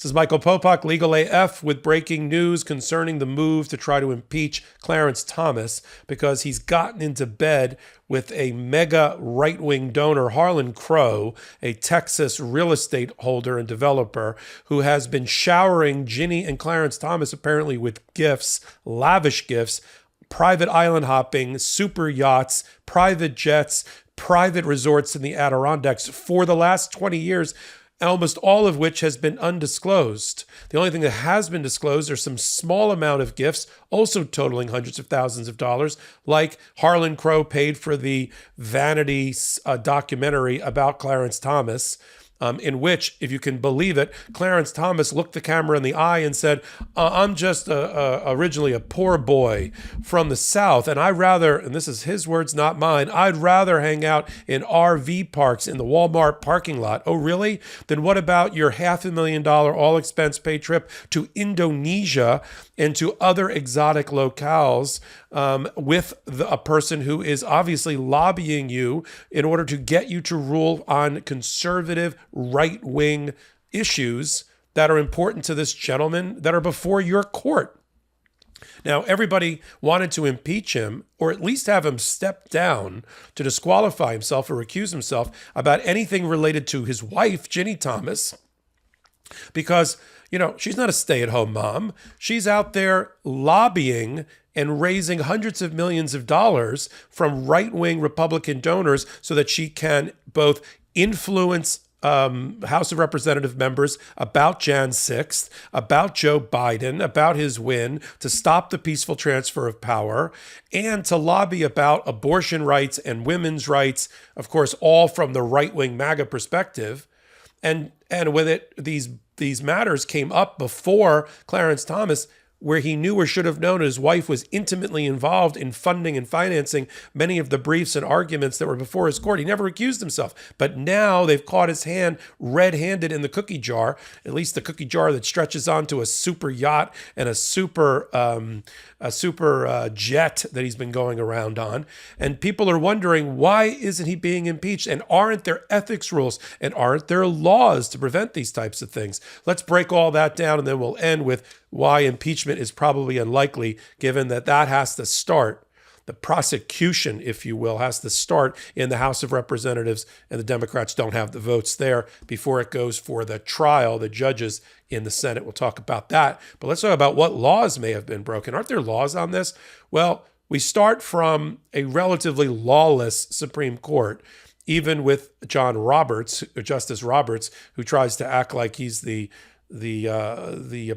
This is Michael Popok, Legal AF, with breaking news concerning the move to try to impeach Clarence Thomas because he's gotten into bed with a mega right-wing donor, Harlan Crow, a Texas real estate holder and developer who has been showering Ginni and Clarence Thomas apparently with gifts, lavish gifts, private island hopping, super yachts, private jets, private resorts in the Adirondacks for the last 20 years, almost all of which has been undisclosed. The only thing that has been disclosed are some small amount of gifts, also totaling hundreds of thousands of dollars, like Harlan Crow paid for the Vanity documentary about Clarence Thomas, in which, if you can believe it, Clarence Thomas looked the camera in the eye and said, I'm just originally a poor boy from the South, and I'd rather, and this is his words, not mine, I'd rather hang out in RV parks in the Walmart parking lot. Oh, really? Then what about your $500,000 all-expense-paid trip to Indonesia and to other exotic locales with a person who is obviously lobbying you in order to get you to rule on conservative right-wing issues that are important to this gentleman that are before your court? Now, everybody wanted to impeach him or at least have him step down to disqualify himself or recuse himself about anything related to his wife, Ginni Thomas, because, you know, she's not a stay-at-home mom. She's out there lobbying and raising hundreds of millions of dollars from right-wing Republican donors so that she can both influence House of Representative members about Jan 6th, about Joe Biden, about his win, to stop the peaceful transfer of power, and to lobby about abortion rights and women's rights, of course, all from the right-wing MAGA perspective. And with it, these matters came up before Clarence Thomas, where he knew or should have known his wife was intimately involved in funding and financing many of the briefs and arguments that were before his court. He never accused himself. But now they've caught his hand red-handed in the cookie jar, at least the cookie jar that stretches onto a super yacht and a super jet that he's been going around on. And people are wondering, why isn't he being impeached? And aren't there ethics rules? And aren't there laws to prevent these types of things? Let's break all that down, and then we'll end with why impeachment is probably unlikely, given that has to start, the prosecution, if you will, has to start in the House of Representatives, and the Democrats don't have the votes there before it goes for the trial, the judges in the Senate. We'll talk about that. But let's talk about what laws may have been broken. Aren't there laws on this? Well, we start from a relatively lawless Supreme Court, even with John Roberts, Justice Roberts, who tries to act like he's the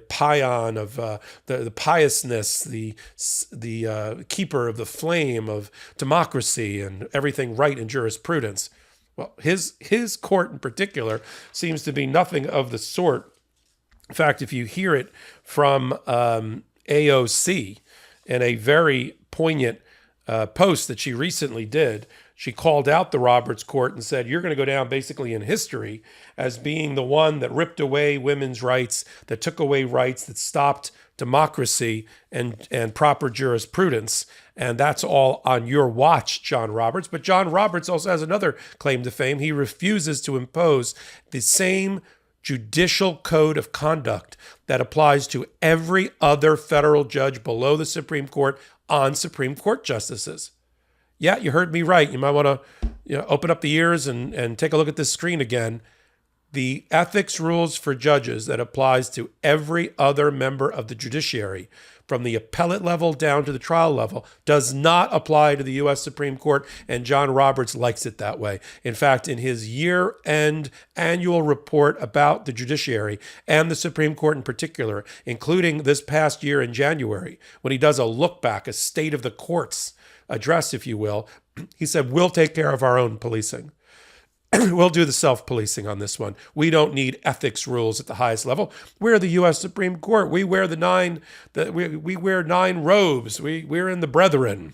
pion of the piousness, the keeper of the flame of democracy and everything right in jurisprudence. Well, his court in particular seems to be nothing of the sort. In fact, if you hear it from AOC in a very poignant post that she recently did, she called out the Roberts court and said, you're going to go down basically in history as being the one that ripped away women's rights, that took away rights, that stopped democracy and proper jurisprudence. And that's all on your watch, John Roberts. But John Roberts also has another claim to fame. He refuses to impose the same judicial code of conduct that applies to every other federal judge below the Supreme Court on Supreme Court justices. Yeah, you heard me right. You might want to open up the ears and take a look at this screen again. The ethics rules for judges that applies to every other member of the judiciary, from the appellate level down to the trial level, does not apply to the U.S. Supreme Court, and John Roberts likes it that way. In fact, in his year-end annual report about the judiciary and the Supreme Court in particular, including this past year in January, when he does a look back, a state of the courts address, if you will, he said, we'll take care of our own policing. We'll do the self-policing on this one. We don't need ethics rules at the highest level. We're the U.S. Supreme Court. We wear we wear 9 robes. We're in the brethren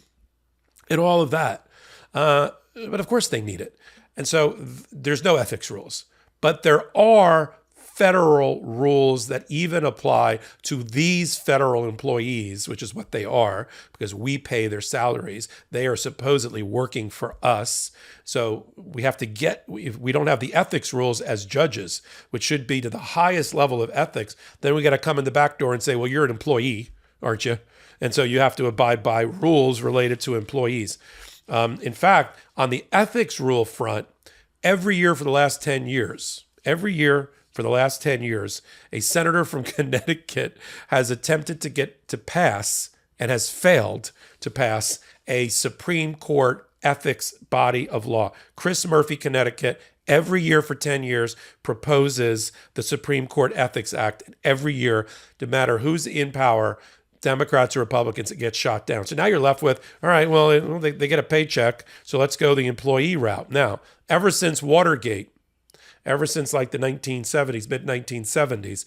and all of that. But of course they need it. And so there's no ethics rules. But there are federal rules that even apply to these federal employees, which is what they are, because we pay their salaries. They are supposedly working for us. So we have to if we don't have the ethics rules as judges, which should be to the highest level of ethics, then we got to come in the back door and say, well, you're an employee, aren't you? And so you have to abide by rules related to employees. In fact, on the ethics rule front, every year for the last 10 years, a senator from Connecticut has attempted to pass and has failed to pass a Supreme Court ethics body of law. Chris Murphy, Connecticut, every year for 10 years proposes the Supreme Court Ethics Act. And every year, no matter who's in power, Democrats or Republicans, it gets shot down. So now you're left with, all right, well, they get a paycheck, so let's go the employee route. Now, ever since Watergate, ever since like the 1970s, mid-1970s,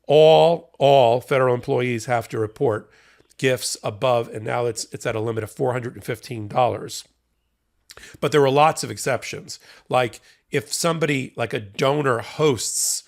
all federal employees have to report gifts above, and now it's at a limit of $415. But there were lots of exceptions. Like if somebody, like a donor hosts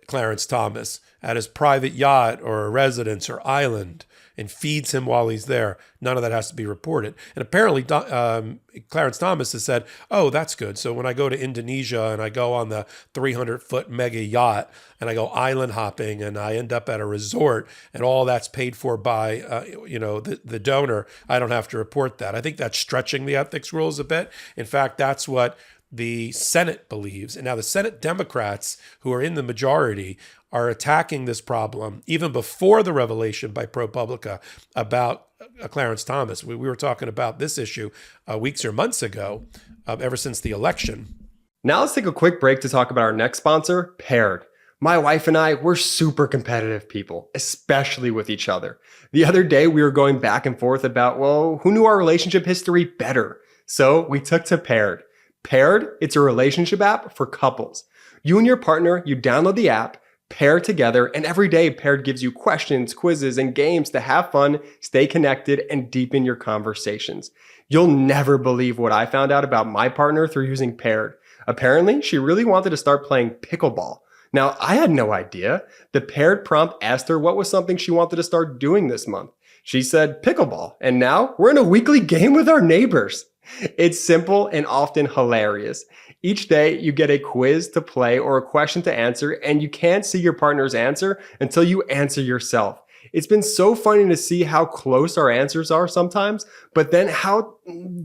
Clarence Thomas at his private yacht or a residence or island and feeds him while he's there, none of that has to be reported. And apparently Clarence Thomas has said, oh, that's good. So when I go to Indonesia and I go on the 300-foot mega yacht and I go island hopping and I end up at a resort and all that's paid for by the donor, I don't have to report that. I think that's stretching the ethics rules a bit. In fact, that's what the Senate believes. And now the Senate Democrats, who are in the majority, are attacking this problem even before the revelation by ProPublica about Clarence Thomas. We were talking about this issue weeks or months ago, ever since the election. Now let's take a quick break to talk about our next sponsor, Paired. My wife and I, we're super competitive people, especially with each other. The other day, we were going back and forth about, well, who knew our relationship history better? So we took to Paired. Paired, it's a relationship app for couples. You and your partner, you download the app, pair together, and every day Paired gives you questions, quizzes, and games to have fun, stay connected, and deepen your conversations. You'll never believe what I found out about my partner through using Paired. Apparently, she really wanted to start playing pickleball. Now, I had no idea. The Paired prompt asked her what was something she wanted to start doing this month. She said pickleball, and now we're in a weekly game with our neighbors. It's simple and often hilarious. Each day you get a quiz to play or a question to answer, and you can't see your partner's answer until you answer yourself. It's been so funny to see how close our answers are sometimes, but then how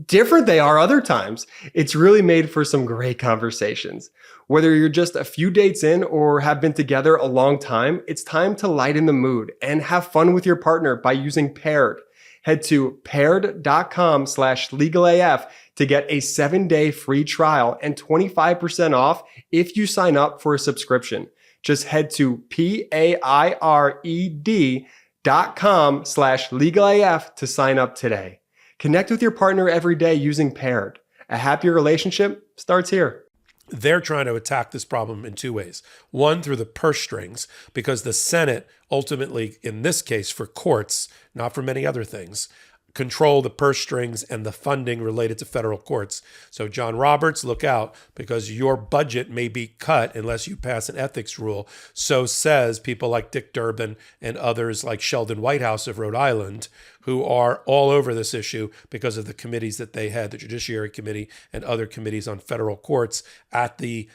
different they are other times. It's really made for some great conversations. Whether you're just a few dates in or have been together a long time, it's time to lighten the mood and have fun with your partner by using Paired. Head to paired.com/legalaf to get a 7-day free trial and 25% off if you sign up for a subscription. Just head to paired.com/legalaf to sign up today. Connect with your partner every day using Paired. A happier relationship starts here. They're trying to attack this problem in two ways. One, through the purse strings, because the Senate ultimately, in this case for courts, not for many other things, control the purse strings and the funding related to federal courts. So John Roberts, look out, because your budget may be cut unless you pass an ethics rule. So says people like Dick Durbin and others like Sheldon Whitehouse of Rhode Island, who are all over this issue because of the committees that they had, the Judiciary Committee and other committees on federal courts at the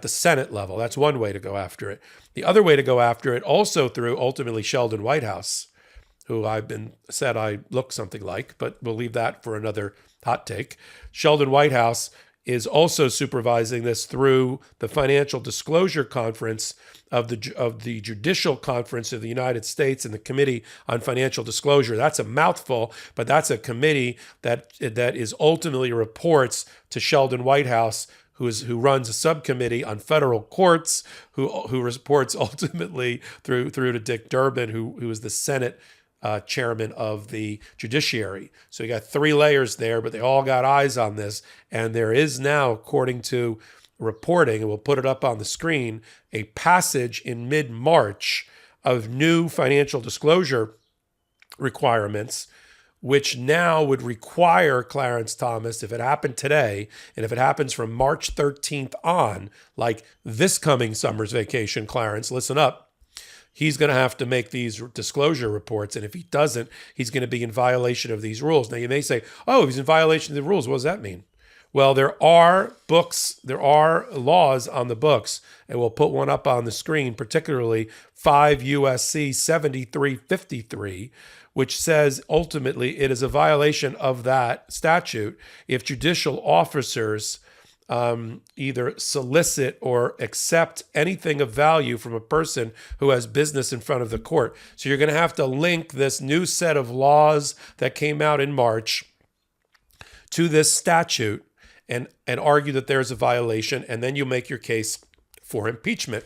Senate level. That's one way to go after it. The other way to go after it, also through ultimately Sheldon Whitehouse, who I've been said I look something like, but we'll leave that for another hot take. Sheldon Whitehouse is also supervising this through the Financial Disclosure Conference of the Judicial Conference of the United States and the Committee on Financial Disclosure. That's a mouthful, but that's a committee that is ultimately reports to Sheldon Whitehouse, who runs a subcommittee on federal courts, who reports ultimately through to Dick Durbin, who is the Senate chairman of the judiciary. So you got 3 layers there, but they all got eyes on this. And there is now, according to reporting, and we'll put it up on the screen, a passage in mid-March of new financial disclosure requirements, which now would require Clarence Thomas, if it happened today, and if it happens from March 13th on, like this coming summer's vacation, Clarence, listen up, he's going to have to make these disclosure reports. And if he doesn't, he's going to be in violation of these rules. Now, you may say, oh, he's in violation of the rules. What does that mean? Well, there are laws on the books, and we'll put one up on the screen, particularly 5 USC 7353, which says ultimately it is a violation of that statute if judicial officers either solicit or accept anything of value from a person who has business in front of the court. So you're going to have to link this new set of laws that came out in March to this statute and argue that there's a violation, and then you make your case for impeachment.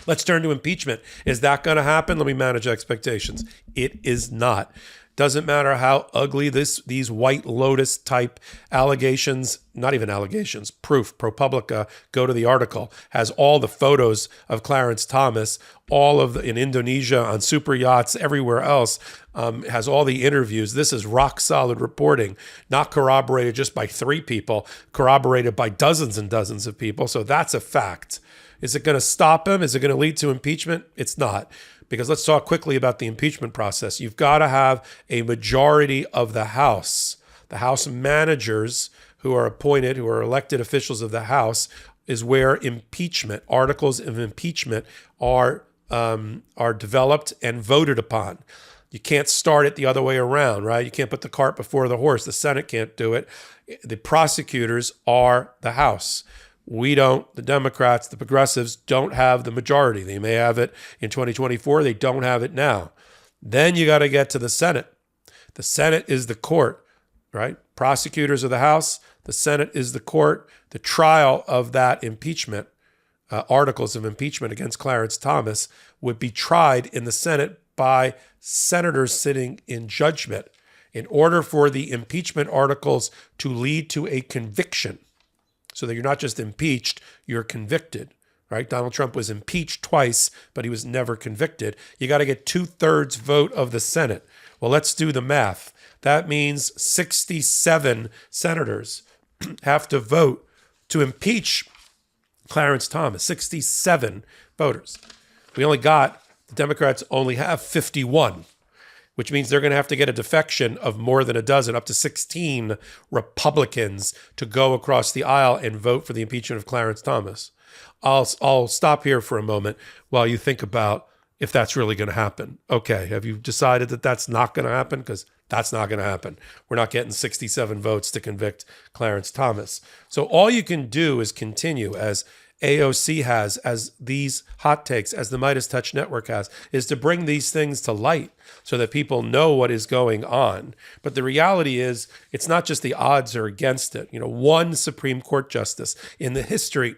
Let's turn to impeachment. Is that going to happen? Let me manage expectations. It is not. Doesn't matter how ugly these White Lotus type allegations, not even allegations, proof, ProPublica, go to the article, has all the photos of Clarence Thomas, in Indonesia, on super yachts, everywhere else, has all the interviews. This is rock solid reporting, not corroborated just by 3 people, corroborated by dozens and dozens of people. So that's a fact. Is it going to stop him? Is it going to lead to impeachment? It's not. Because let's talk quickly about the impeachment process. You've got to have a majority of the House. The House managers who are appointed, who are elected officials of the House, is where impeachment, articles of impeachment are developed and voted upon. You can't start it the other way around, right? You can't put the cart before the horse. The Senate can't do it. The prosecutors are the House. We don't, the Democrats, the progressives don't have the majority. They may have it in 2024. They don't have it now. Then you got to get to the Senate. The Senate is the court, right? Prosecutors are the House. The Senate is the court. The trial of that impeachment, articles of impeachment against Clarence Thomas, would be tried in the Senate by senators sitting in judgment in order for the impeachment articles to lead to a conviction. So that you're not just impeached, you're convicted, right? Donald Trump was impeached twice, but he was never convicted. You got to get 2/3 vote of the Senate. Well, let's do the math. That means 67 senators have to vote to impeach Clarence Thomas. 67 voters. The Democrats only have 51. Which means they're going to have to get a defection of more than a dozen, up to 16 Republicans to go across the aisle and vote for the impeachment of Clarence Thomas. I'll stop here for a moment while you think about if that's really going to happen. Okay, have you decided that that's not going to happen? Because that's not going to happen. We're not getting 67 votes to convict Clarence Thomas. So all you can do is continue, as AOC has, as these hot takes, as the MeidasTouch network has, is to bring these things to light so that people know what is going on. But the reality is, it's not just the odds are against it. One Supreme Court justice in the history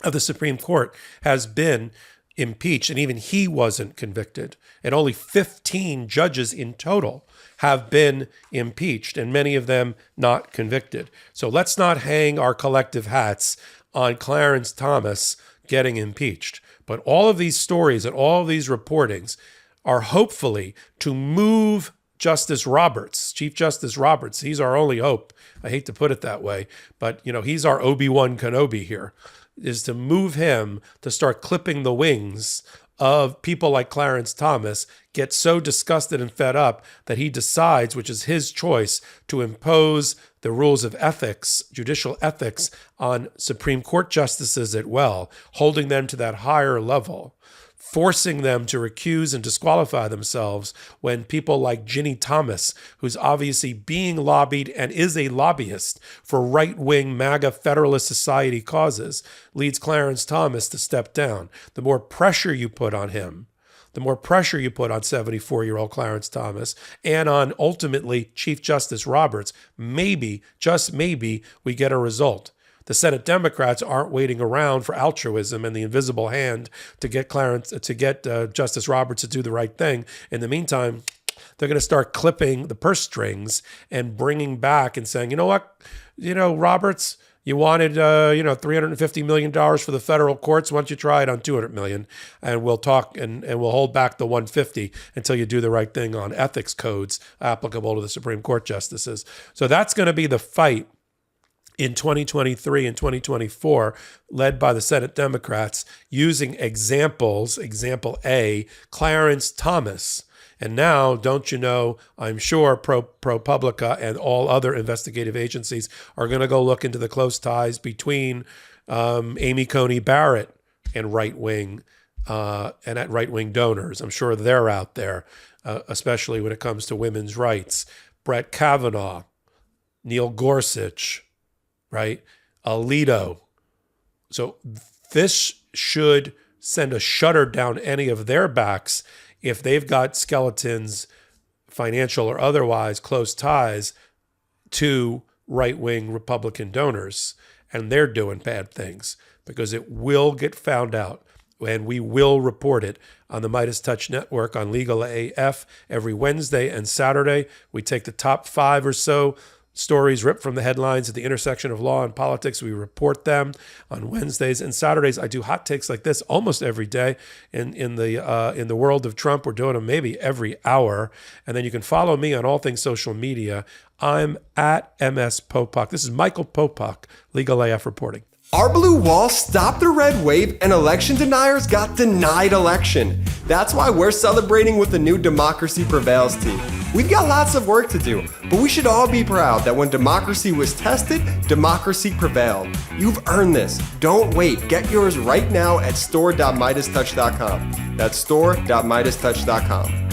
of the Supreme Court has been impeached, and even he wasn't convicted. And only 15 judges in total have been impeached, and many of them not convicted. So let's not hang our collective hats on Clarence Thomas getting impeached. But all of these stories and all of these reportings are hopefully to move Justice Roberts, Chief Justice Roberts. He's our only hope. I hate to put it that way, but he's our Obi-Wan Kenobi here, is to move him to start clipping the wings of people like Clarence Thomas, get so disgusted and fed up that he decides, which is his choice, to impose the rules of ethics, judicial ethics, on Supreme Court justices as well, holding them to that higher level, forcing them to recuse and disqualify themselves when people like Ginni Thomas, who's obviously being lobbied and is a lobbyist for right-wing MAGA Federalist Society causes, leads Clarence Thomas to step down. The more pressure you put on him, the more pressure you put on 74-year-old Clarence Thomas and on ultimately Chief Justice Roberts, maybe, just maybe, we get a result. The Senate Democrats aren't waiting around for altruism and the invisible hand to get Justice Roberts to do the right thing. In the meantime, they're going to start clipping the purse strings and bringing back and saying, you know what, Roberts, You wanted, $350 million for the federal courts. Why don't you try it on $200 million? And we'll talk and we'll hold back the $150 until you do the right thing on ethics codes applicable to the Supreme Court justices. So that's going to be the fight in 2023 and 2024, led by the Senate Democrats, using examples. Example A, Clarence Thomas. And now, don't you know, I'm sure ProPublica and all other investigative agencies are going to go look into the close ties between Amy Coney Barrett and right-wing donors. I'm sure they're out there, especially when it comes to women's rights. Brett Kavanaugh, Neil Gorsuch, right? Alito. So this should send a shudder down any of their backs if they've got skeletons, financial or otherwise, close ties to right-wing Republican donors, and they're doing bad things, because it will get found out, and we will report it on the MeidasTouch Network on Legal AF every Wednesday and Saturday. We take the top 5 or so stories ripped from the headlines at the intersection of law and politics. We report them on Wednesdays and Saturdays. I do hot takes like this almost every day. In the world of Trump, we're doing them maybe every hour. And then you can follow me on all things social media. I'm at MS Popok. This is Michael Popok, Legal AF reporting. Our blue wall stopped the red wave and election deniers got denied election. That's why we're celebrating with the new Democracy Prevails team. We've got lots of work to do, but we should all be proud that when democracy was tested, democracy prevailed. You've earned this. Don't wait. Get yours right now at store.meidastouch.com. That's store.meidastouch.com.